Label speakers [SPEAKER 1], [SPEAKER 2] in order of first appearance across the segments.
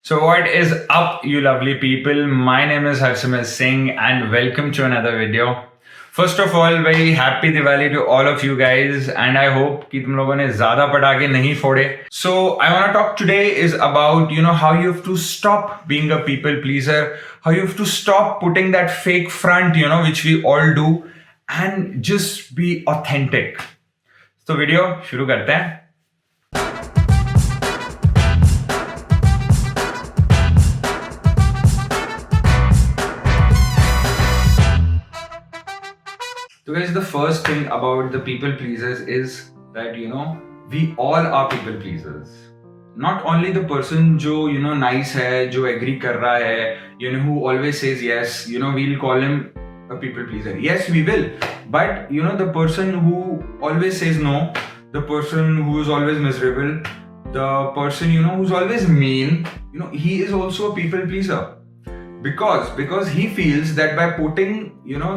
[SPEAKER 1] So, what is up, you lovely people? My name is Harsimrat Singh, and welcome to another video. First of all, very happy Diwali to all of you guys, and I hope कि तुम लोगों ने ज़्यादा पटाखे नहीं फोड़े. So, I want to talk today is about how you have to stop being a people pleaser, how you have to stop putting that fake front, which we all do, and just be authentic. तो video शुरू करते हैं. So guys, the first thing about the people pleasers is that we all are people pleasers. Not only the person जो nice है, जो agree कर रहा है, who always says yes, we'll call him a people pleaser. Yes, we will. But the person who always says no, the person who is always miserable, the person who's always mean, he is also a people pleaser. Because he feels that by putting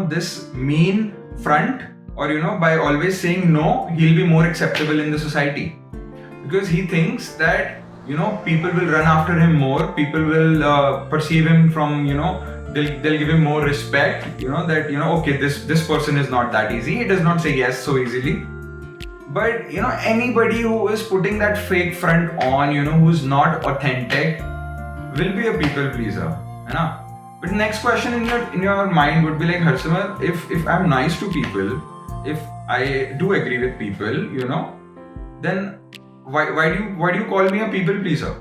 [SPEAKER 1] this mean front, or by always saying no, he'll be more acceptable in the society, because he thinks that people will run after him more, people will perceive him from they'll give him more respect, that okay, this person is not that easy, he does not say yes so easily. But anybody who is putting that fake front on, who's not authentic, will be a people pleaser, है ना? But the next question in your mind would be like, Harsimrat, if I'm nice to people, if I do agree with people, then why do you call me a people pleaser?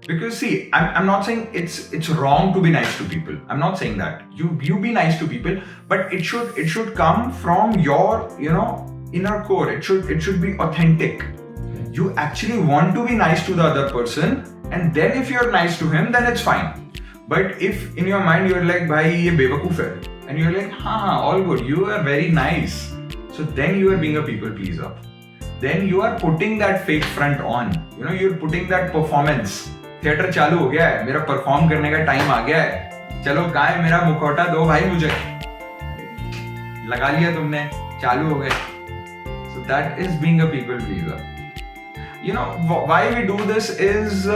[SPEAKER 1] Because see, I'm not saying it's wrong to be nice to people. I'm not saying that. You be nice to people, but it should come from your inner core. It should be authentic. You actually want to be nice to the other person, and then if you're nice to him, then it's fine. But if in your mind you're like, bhai ye bewakoof hai, and you're like, all good, you are very nice, so then you are being a people pleaser. Then you are putting that fake front on. You're putting that performance. Theatre चालू हो गया है, मेरा perform करने का time आ गया है, चलो गाय मेरा मुखौटा दो भाई मुझे, लगा लिया तुमने, चालू हो गए. So that is being a people pleaser. Why we do this is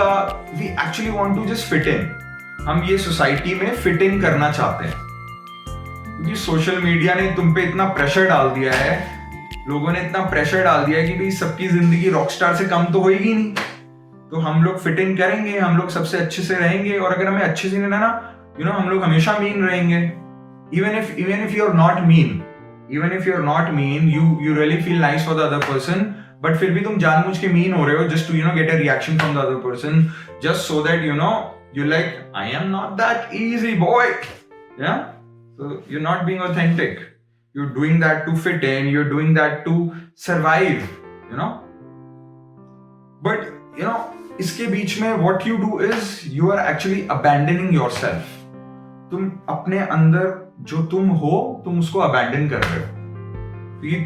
[SPEAKER 1] we actually want to just fit in. हम ये सोसाइटी में फिट इन करना चाहते हैं, क्योंकि सोशल मीडिया ने तुम पे इतना प्रेशर डाल दिया है, लोगों ने इतना प्रेशर डाल दिया है कि भाई सबकी जिंदगी रॉकस्टार से कम तो होएगी नहीं, तो हम लोग फिट इन करेंगे, हम लोग सबसे अच्छे से रहेंगे, और अगर हमें अच्छे से नहीं रहना, हम लोग हमेशा मीन रहेंगे. even if you're not mean, you really feel nice for the other person, but फिर भी तुम जानबूझ के मीन हो रहे हो just to get a reaction from the other person, just so that you're like, I am not that easy boy. Yeah? So you're not being authentic. You're doing that to fit in, you're doing that to survive, But, इसके बीच में what you do is you are actually abandoning yourself. तुम अपने अंदर जो तुम हो, तुम उसको abandon कर रहे हो. क्योंकि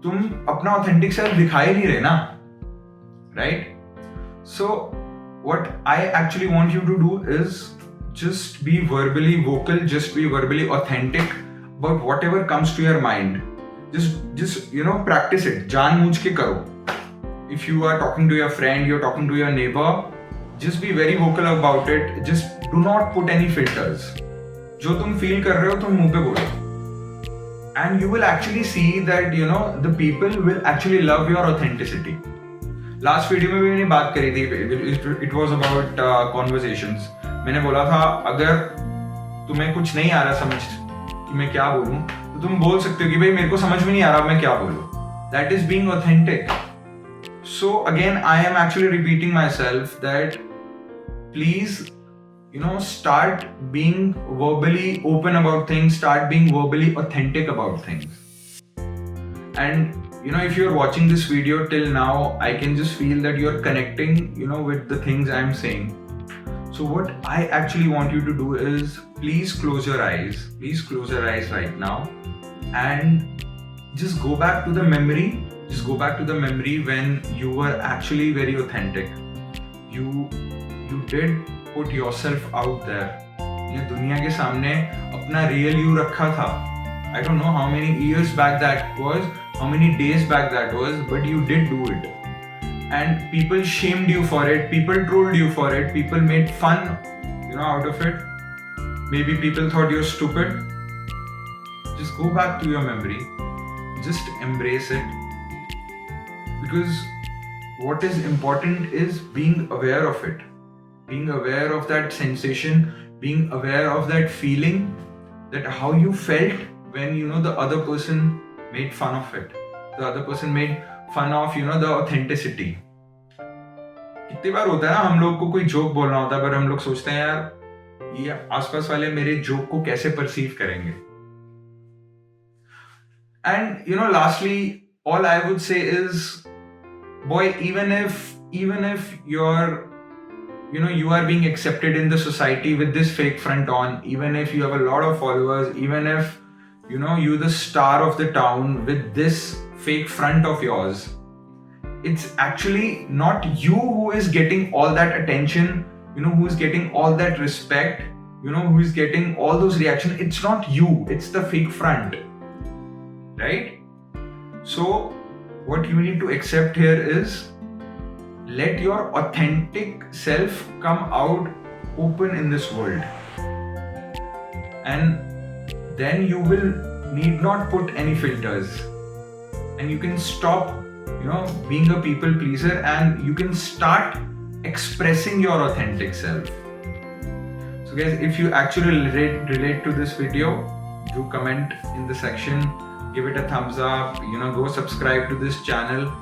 [SPEAKER 1] तुम अपना authentic self दिखा ही नहीं रहे ना. Right? So, what I actually want you to do is just be verbally vocal, just be verbally authentic about whatever comes to your mind. Just practice it. जानबूझ के करो. If you are talking to your friend, you're talking to your neighbor, just be very vocal about it. Just do not put any filters. जो तुम feel कर रहे हो तुम मुंह पे बोलो. And you will actually see that the people will actually love your authenticity. Last video में भी मैंने बात करी थी, इट वॉज अबाउट कॉन्वर्सेशंस. मैंने बोला था अगर तुम्हें कुछ नहीं आ रहा समझ कि मैं क्या बोलूं, तो तुम बोल सकते हो कि भाई मेरे को समझ में नहीं आ रहा मैं क्या बोलूं. That is being authentic. So again I am actually repeating my self that please start being verbally open about things, start being verbally authentic about things. And if you're watching this video till now, I can just feel that you're connecting, with the things I'm saying. So what I actually want you to do is please close your eyes. Please close your eyes right now and just go back to the memory. Just go back to the memory when you were actually very authentic. You did put yourself out there. ये दुनिया के सामने अपना real you रखा था. I don't know how many years back that was, how many days back that was, but you did do it. and people shamed you for it, people trolled you for it, people made fun, out of it. Maybe people thought you're stupid. Just go back to your memory. Just embrace it. Because what is important is being aware of it. Being aware of that sensation, being aware of that feeling, that how you felt when, the other person made fun of it. The other person made fun of, the authenticity. कितनी बार होता है ना, हम लोग को कोई joke बोलना होता है, पर हम लोग सोचते हैं यार ये आसपास वाले मेरे जोक को कैसे परसीव करेंगे. And lastly, all I would say is, boy, even if you're you are being accepted in the society with this fake front on, even if you have a lot of followers, even if you're the star of the town with this fake front of yours, it's actually not you who is getting all that attention, who is getting all that respect, who is getting all those reactions. It's not you, it's the fake front, right? So what you need to accept here is, let your authentic self come out open in this world, and then you will need not put any filters, and you can stop being a people pleaser, and you can start expressing your authentic self. So guys, if you actually relate to this video, do comment in the section, give it a thumbs up, go subscribe to this channel.